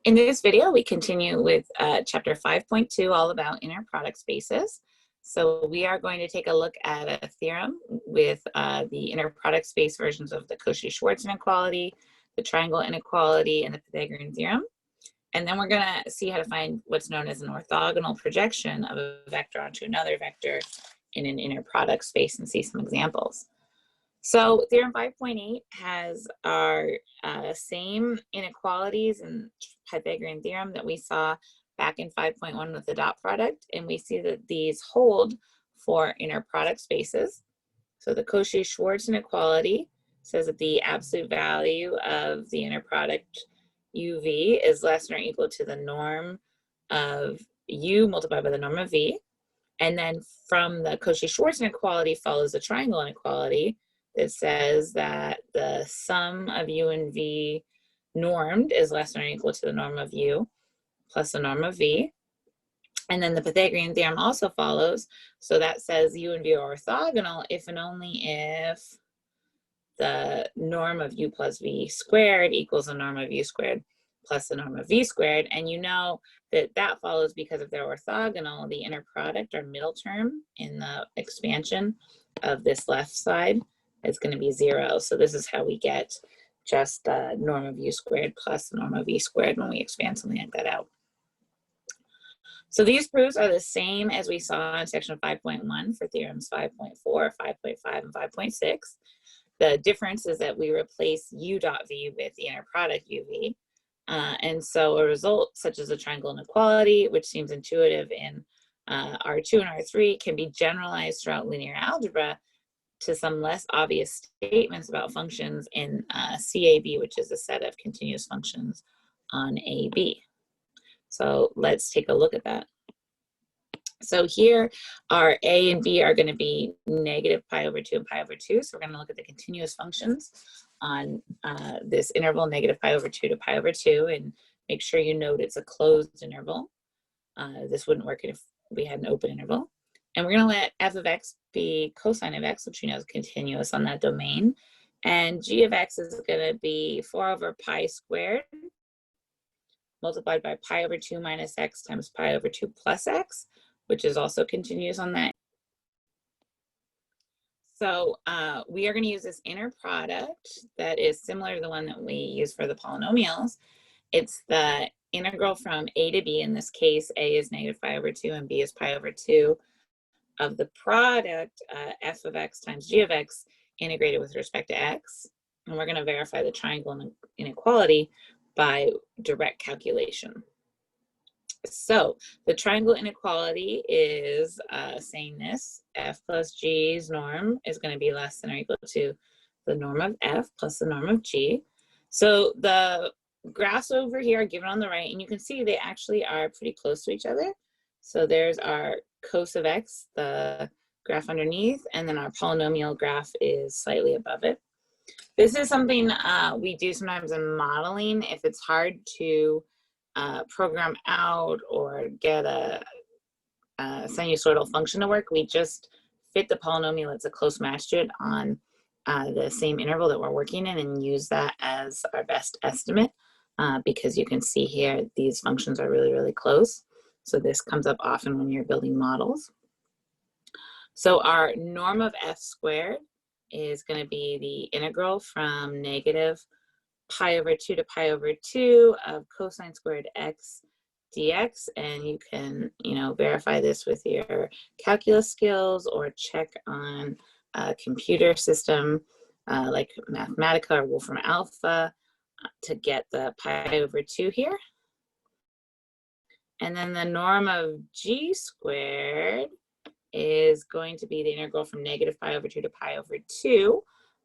In this video, we continue with chapter 5.2, all about inner product spaces. So we are going to take a look at a theorem with the inner product space versions of the Cauchy-Schwarz inequality, the triangle inequality, and the Pythagorean theorem. And then we're going to see how to find what's known as an orthogonal projection of a vector onto another vector in an inner product space and see some examples. So theorem 5.8 has our same inequalities in Pythagorean theorem that we saw back in 5.1 with the dot product, and we see that these hold for inner product spaces. So the Cauchy-Schwarz inequality says that the absolute value of the inner product uv is less than or equal to the norm of u multiplied by the norm of v. And then from the Cauchy-Schwarz inequality follows the triangle inequality that says that the sum of u and v normed is less than or equal to the norm of u plus the norm of v. And then the Pythagorean theorem also follows. So that says u and v are orthogonal if and only if the norm of u plus v squared equals the norm of u squared plus the norm of v squared. And you know that that follows because if they're orthogonal, the inner product or middle term in the expansion of this left side is going to be 0. So this is how we get just the norm of u squared plus the norm of v squared when we expand something like that out. So these proofs are the same as we saw in section 5.1 for theorems 5.4, 5.5, and 5.6. The difference is that we replace u dot v with the inner product uv. And so a result such as a triangle inequality, which seems intuitive in R2 and R3, can be generalized throughout linear algebra to some less obvious statements about functions in CAB, which is a set of continuous functions on AB. So let's take a look at that. So here our A and B are going to be negative pi over 2 and pi over 2. So we're going to look at the continuous functions on this interval negative pi over 2 to pi over 2 and make sure you note it's a closed interval. This wouldn't work if we had an open interval. And we're going to let f of x be cosine of x, which you know is continuous on that domain. And g of x is going to be 4 over pi squared multiplied by pi over 2 minus x times pi over 2 plus x, which is also continuous on that. So we are going to use this inner product that is similar to the one that we use for the polynomials. It's the integral from a to b. In this case, a is negative pi over 2 and b is pi over 2 of the product f of x times g of x integrated with respect to x. And we're going to verify the triangle inequality by direct calculation. So the triangle inequality is saying this: f plus g's norm is going to be less than or equal to the norm of f plus the norm of g. So the graphs over here are given on the right, and you can see they actually are pretty close to each other. So there's our cos of x, the graph underneath, and then our polynomial graph is slightly above it. This is something we do sometimes in modeling if it's hard to program out or get a sinusoidal function to work. We just fit the polynomial that's a close match to it on the same interval that we're working in and use that as our best estimate because you can see here these functions are really, really close. So this comes up often when you're building models. So our norm of f squared is going to be the integral from negative pi over 2 to pi over 2 of cosine squared x dx, and you can verify this with your calculus skills or check on a computer system like Mathematica or Wolfram Alpha to get the pi over 2 here. And then the norm of g squared is going to be the integral from negative pi over 2 to pi over 2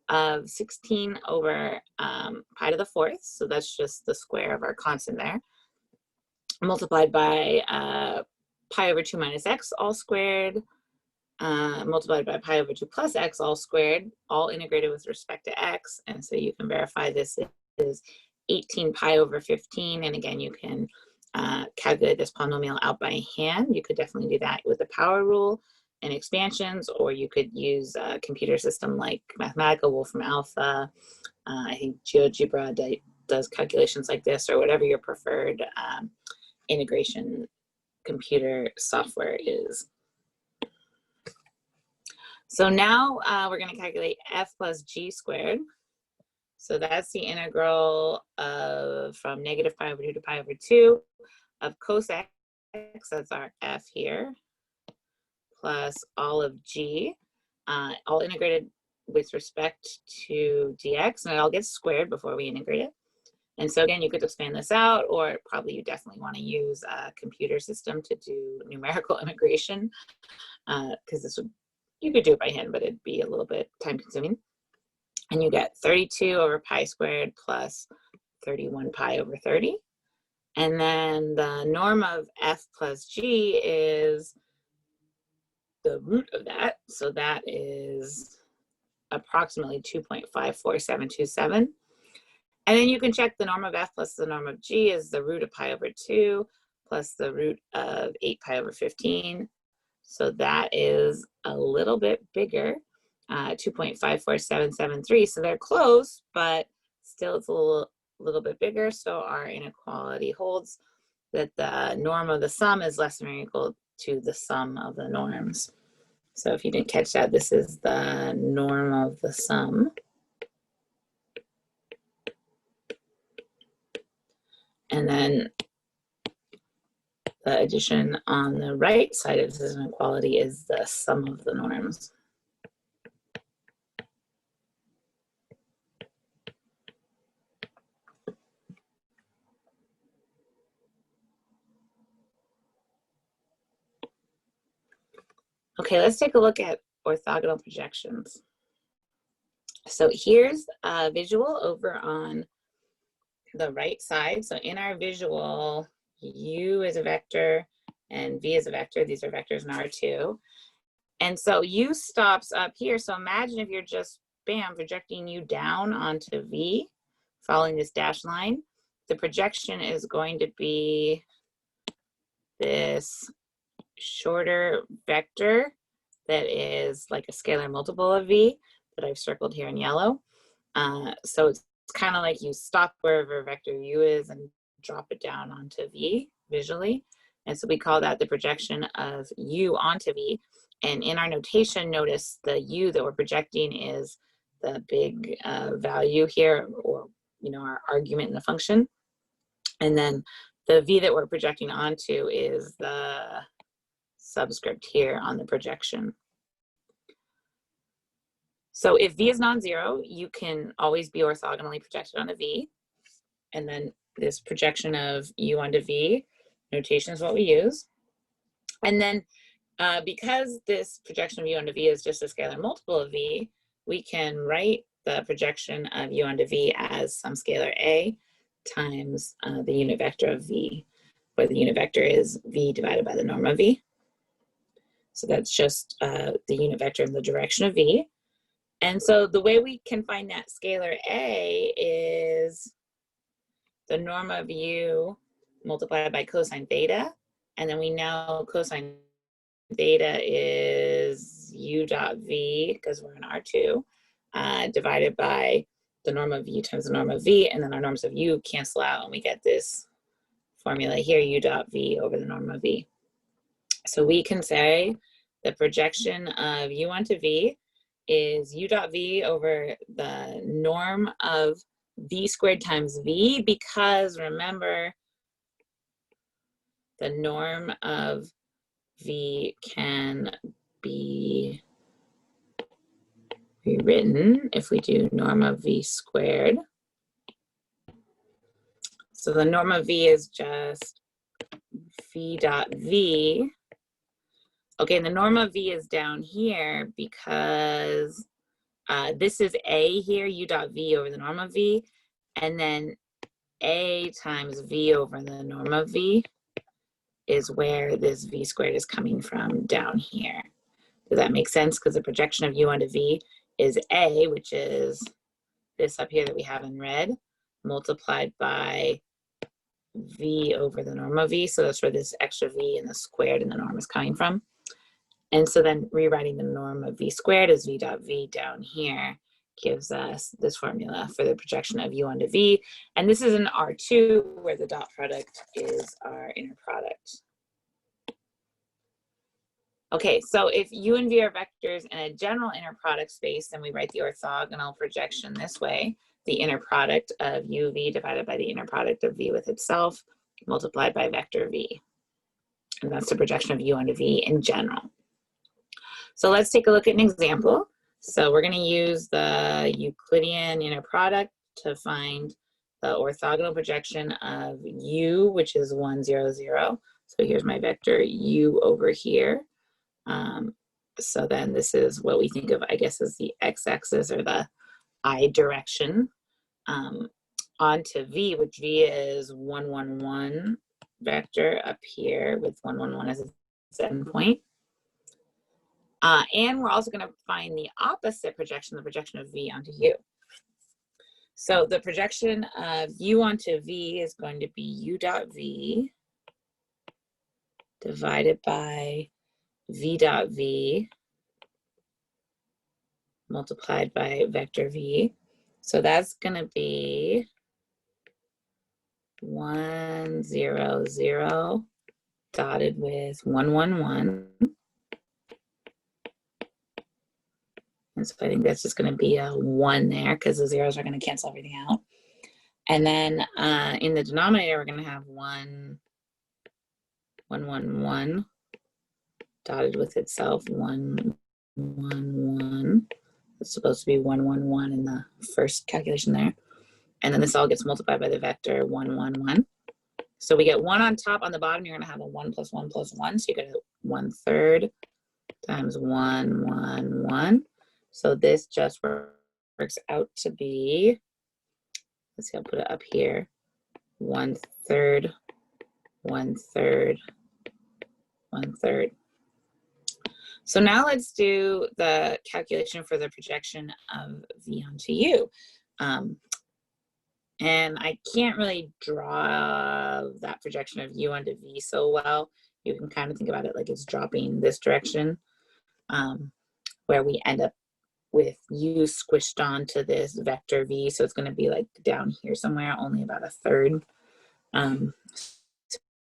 of 16 over pi to the 4th. So that's just the square of our constant there, multiplied by pi over 2 minus x all squared, multiplied by pi over 2 plus x all squared, all integrated with respect to x. And so you can verify this is 18 pi over 15. And again, you can calculate this polynomial out by hand. You could definitely do that with the power rule and expansions, or you could use a computer system like Mathematica, Wolfram Alpha, I think GeoGebra, does calculations like this, or whatever your preferred integration computer software is. So now we're going to calculate f plus g squared. So that's the integral of from negative pi over 2 to pi over 2 of cos x, that's our f here, plus all of g, all integrated with respect to dx, and it all gets squared before we integrate it. And so again, you could expand this out, or probably you definitely want to use a computer system to do numerical integration, because this would, you could do it by hand, but it'd be a little bit time consuming. And you get 32 over pi squared plus 31 pi over 30. And then the norm of f plus g is the root of that. So that is approximately 2.54727. And then you can check the norm of f plus the norm of g is the root of pi over 2 plus the root of 8 pi over 15. So that is a little bit bigger, 2.54773. So they're close, but still it's a little bit bigger. So our inequality holds that the norm of the sum is less than or equal to the sum of the norms. So if you didn't catch that, this is the norm of the sum. And then the addition on the right side of this inequality is the sum of the norms. Okay, let's take a look at orthogonal projections. So here's a visual over on the right side. So in our visual, u is a vector and v is a vector. These are vectors in R2. And so u stops up here. So imagine if you're just, bam, projecting u down onto v, following this dashed line. The projection is going to be this shorter vector that is like a scalar multiple of v that I've circled here in yellow. So it's kind of like you stop wherever vector u is and drop it down onto v visually. And so we call that the projection of u onto v. And in our notation, notice the u that we're projecting is the big value here, or our argument in the function. And then the v that we're projecting onto is the subscript here on the projection. So if v is non-zero, you can always be orthogonally projected onto v. And then this projection of u onto v notation is what we use. And then because this projection of u onto v is just a scalar multiple of v, we can write the projection of u onto v as some scalar a times the unit vector of v, where the unit vector is v divided by the norm of v. So that's just the unit vector in the direction of v. And so the way we can find that scalar a is the norm of u multiplied by cosine theta. And then we know cosine theta is u dot v, because we're in R2, divided by the norm of u times the norm of v. And then our norms of u cancel out, and we get this formula here, u dot v over the norm of v. So we can say the projection of u onto v is u dot v over the norm of v squared times v, because remember, the norm of v can be rewritten if we do norm of v squared. So the norm of v is just v dot v. Okay, and the norm of v is down here because this is a here, u dot v over the norm of v, and then a times v over the norm of v is where this v squared is coming from down here. Does that make sense? Because the projection of u onto v is a, which is this up here that we have in red, multiplied by v over the norm of v. So that's where this extra v and the squared and the norm is coming from. And so then rewriting the norm of v squared as v dot v down here gives us this formula for the projection of u onto v. And this is an R2 where the dot product is our inner product. Okay, so if u and v are vectors in a general inner product space, then we write the orthogonal projection this way: the inner product of uv divided by the inner product of v with itself multiplied by vector v. And that's the projection of u onto v in general. So let's take a look at an example. So we're going to use the Euclidean inner product to find the orthogonal projection of u, which is 1, 0, 0. So here's my vector u over here. So then this is what we think of, I guess, as the x-axis or the I direction, onto v, which v is 1, 1, 1 vector up here with 1, 1, 1 as its endpoint. And we're also going to find the opposite projection, the projection of v onto u. So the projection of u onto v is going to be u dot v divided by v dot v multiplied by vector v. So that's going to be 1, 0, 0 dotted with 1, 1, 1. And so I think that's just going to be a 1 there because the zeros are going to cancel everything out. And then in the denominator, we're going to have 1, 1, 1, 1 dotted with itself, 1, 1, 1. It's supposed to be 1, 1, 1 in the first calculation there. And then this all gets multiplied by the vector 1, 1, 1. So we get 1 on top. On the bottom, you're going to have a 1 plus 1 plus 1. So you get 1/3 times 1, 1, 1. So this just works out to be, let's see, I'll put it up here, 1/3, 1/3, 1/3. So now let's do the calculation for the projection of v onto u. And I can't really draw that projection of u onto v so well. You can kind of think about it like it's dropping this direction, where we end up with u squished onto this vector v. So it's going to be like down here somewhere, only about 1/3.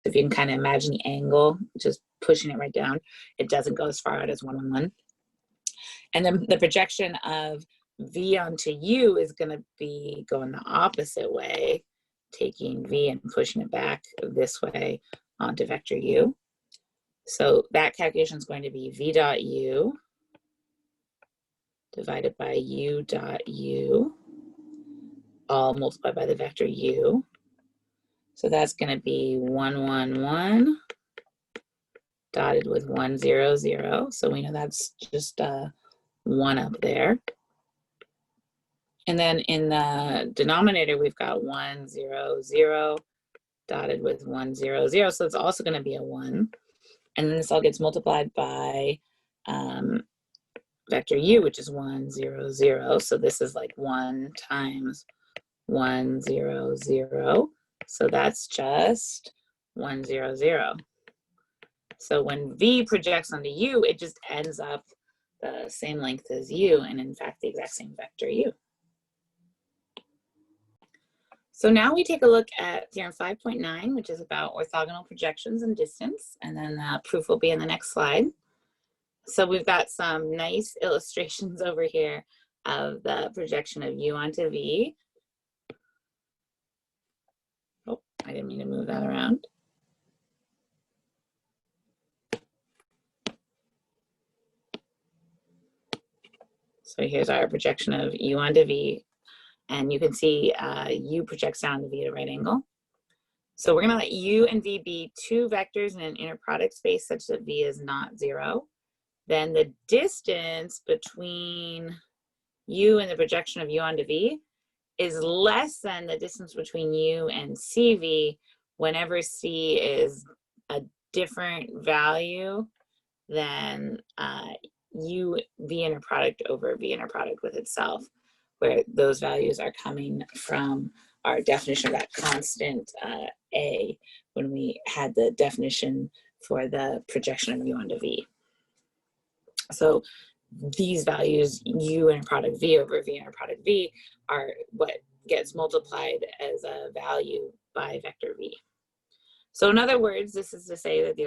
If you can kind of imagine the angle, just pushing it right down, it doesn't go as far out as 1, 1, 1. And then the projection of v onto u is going to be going the opposite way, taking v and pushing it back this way onto vector u. So that calculation is going to be v dot u divided by u dot u, all multiplied by the vector u. So that's going to be 1, 1, 1 dotted with 1, 0, 0. So we know that's just 1 up there. And then in the denominator, we've got 1, 0, 0 dotted with 1, 0, 0. So it's also going to be a 1. And then this all gets multiplied by vector u, which is 1, 0, 0. So this is like 1 times 1, 0, 0. So that's just 1, 0, 0. So when v projects onto u, it just ends up the same length as u, and in fact, the exact same vector u. So now we take a look at theorem 5.9, which is about orthogonal projections and distance, and then the proof will be in the next slide. So we've got some nice illustrations over here of the projection of u onto v. Oh, I didn't mean to move that around. So here's our projection of u onto v. And you can see u projects down to v at a right angle. So we're going to let u and v be two vectors in an inner product space such that v is not 0. Then the distance between u and the projection of u onto v is less than the distance between u and cv whenever c is a different value than u v inner product over v inner product with itself, where those values are coming from our definition of that constant a when we had the definition for the projection of u onto v. So these values, u inner product v over v inner product v, are what gets multiplied as a value by vector v. So in other words, this is to say that the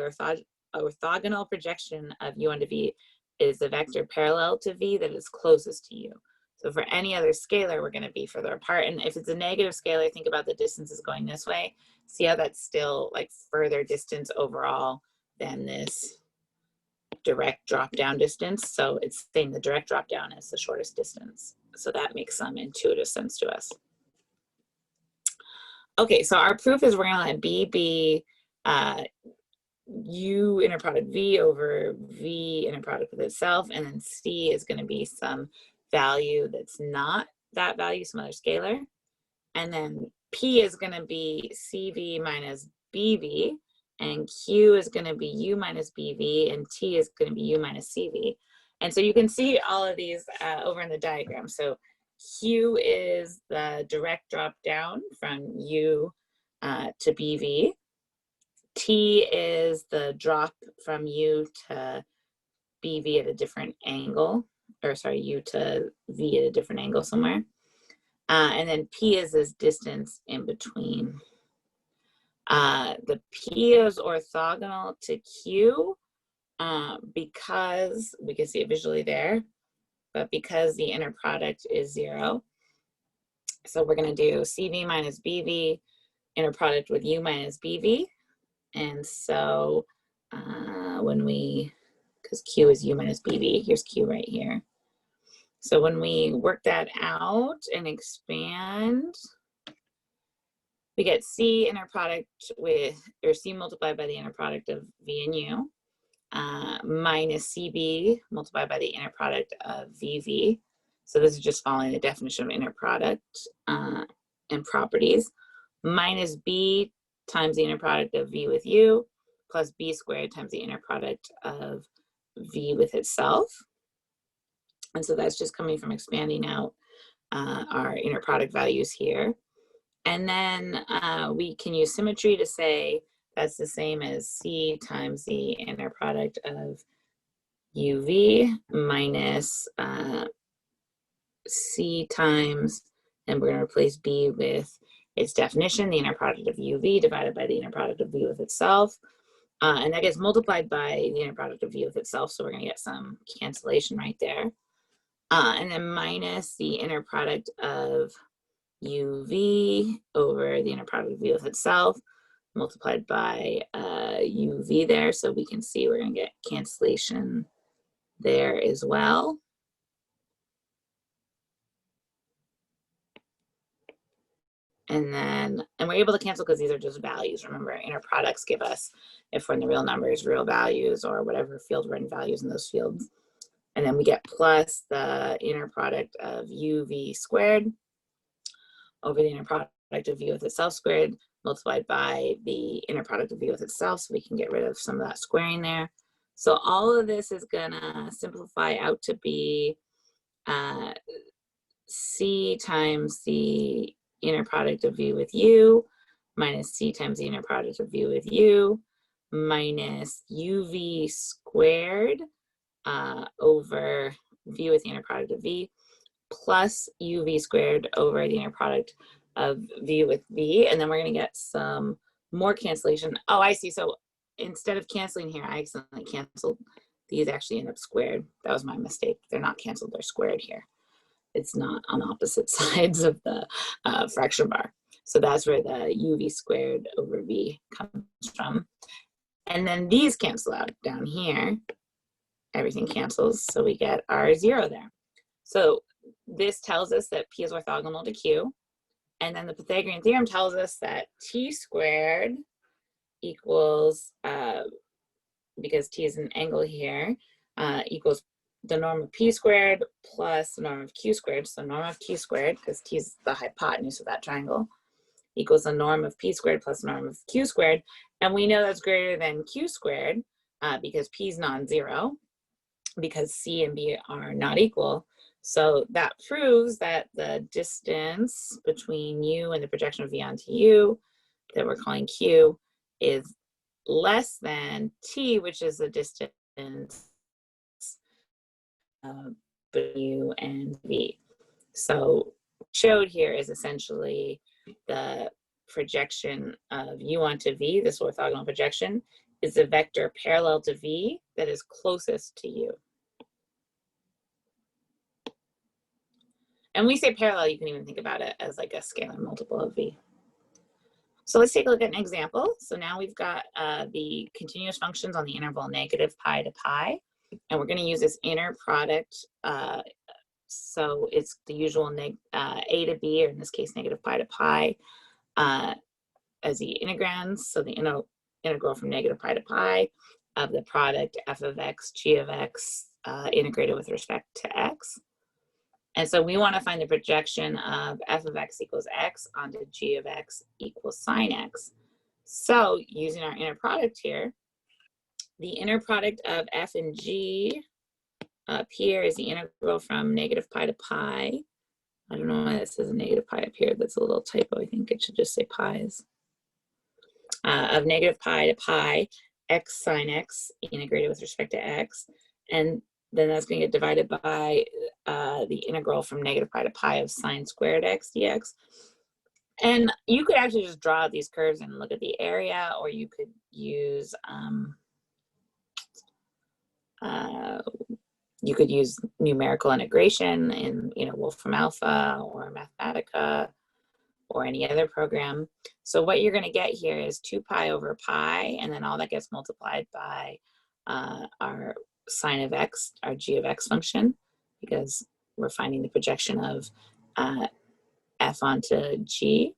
orthogonal projection of u onto v is the vector parallel to v that is closest to u. So for any other scalar, we're going to be further apart. And if it's a negative scalar, think about the distances going this way. See how that's still like further distance overall than this direct drop down distance. So it's saying the direct drop down is the shortest distance. So that makes some intuitive sense to us. Okay, so our proof is we're going to let B be u inner product v over v inner product with itself, and then C is going to be some value that's not that value, some other scalar. And then P is going to be CV minus BV, and Q is going to be U minus BV, and T is going to be U minus CV. And so you can see all of these over in the diagram. So Q is the direct drop down from U to BV. T is the drop from U to BV at a different angle, or sorry, U to V at a different angle somewhere. And then P is this distance in between. The P is orthogonal to Q because we can see it visually there, but because the inner product is 0. So we're going to do CV minus BV inner product with U minus BV. And so because Q is U minus BV, here's Q right here. So when we work that out and expand, we get C inner product with, or C multiplied by the inner product of V and U, minus CB multiplied by the inner product of VV. So this is just following the definition of inner product and properties, minus B times the inner product of V with U, plus B squared times the inner product of V with itself. And so that's just coming from expanding out our inner product values here. And then we can use symmetry to say that's the same as C times the inner product of UV minus C times, and we're going to replace B with its definition, the inner product of UV divided by the inner product of V with itself. And that gets multiplied by the inner product of V with itself, so we're going to get some cancellation right there. And then minus the inner product of UV over the inner product of V with itself, multiplied by UV there, so we can see we're going to get cancellation there as well. And we're able to cancel because these are just values. Remember, inner products give us, if we're in the real numbers, real values, or whatever field we're in, values in those fields. And then we get plus the inner product of UV squared over the inner product of V with itself squared, multiplied by the inner product of V with itself, so we can get rid of some of that squaring there. So all of this is gonna simplify out to be C times the inner product of V with U minus C times the inner product of V with U minus UV squared over V with the inner product of V plus UV squared over the inner product of V with V. And then we're going to get some more cancellation. Oh, I see. So instead of canceling here, I accidentally canceled. These actually end up squared. That was my mistake. They're not canceled. They're squared here. It's not on opposite sides of the fraction bar. So that's where the UV squared over V comes from. And then these cancel out down here. Everything cancels. So we get our 0 there. So this tells us that P is orthogonal to Q. And then the Pythagorean theorem tells us that T squared equals, because T is an angle here, equals the norm of P squared plus the norm of Q squared. So norm of Q squared, because T is the hypotenuse of that triangle, equals the norm of P squared plus the norm of Q squared. And we know that's greater than Q squared because P is non-zero, because C and B are not equal. So that proves that the distance between U and the projection of V onto U that we're calling Q is less than T, which is the distance between U and V. So showed here is essentially the projection of U onto V, this orthogonal projection, is the vector parallel to V that is closest to U. And we say parallel, you can even think about it as like a scalar multiple of V. So let's take a look at an example. So now we've got the continuous functions on the interval negative pi to pi, and we're going to use this inner product. So it's the usual a to b, or in this case negative pi to pi, as the integrands. So the integral from negative pi to pi of the product f of x, g of x, integrated with respect to x. And so we want to find the projection of f of x equals x onto g of x equals sine x. So using our inner product here, the inner product of f and g up here is the integral from negative pi to pi. I don't know why this says a negative pi up here. That's a little typo. I think it should just say pi's. Of negative pi to pi, x sine x integrated with respect to x. And then that's going to get divided by the integral from negative pi to pi of sine squared x dx. And you could actually just draw out these curves and look at the area, or you could use numerical integration in Wolfram Alpha or Mathematica or any other program. So what you're going to get here is 2 pi over pi, and then all that gets multiplied by our sine of x, our g of x function, because we're finding the projection of f onto g.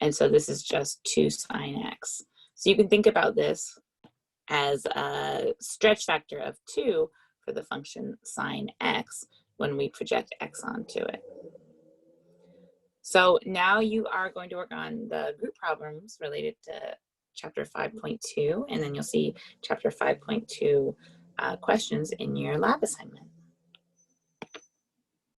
And so this is just 2 sine x. So you can think about this as a stretch factor of 2 for the function sine x when we project x onto it. So now you are going to work on the group problems related to chapter 5.2, and then you'll see chapter 5.2 questions in your lab assignment.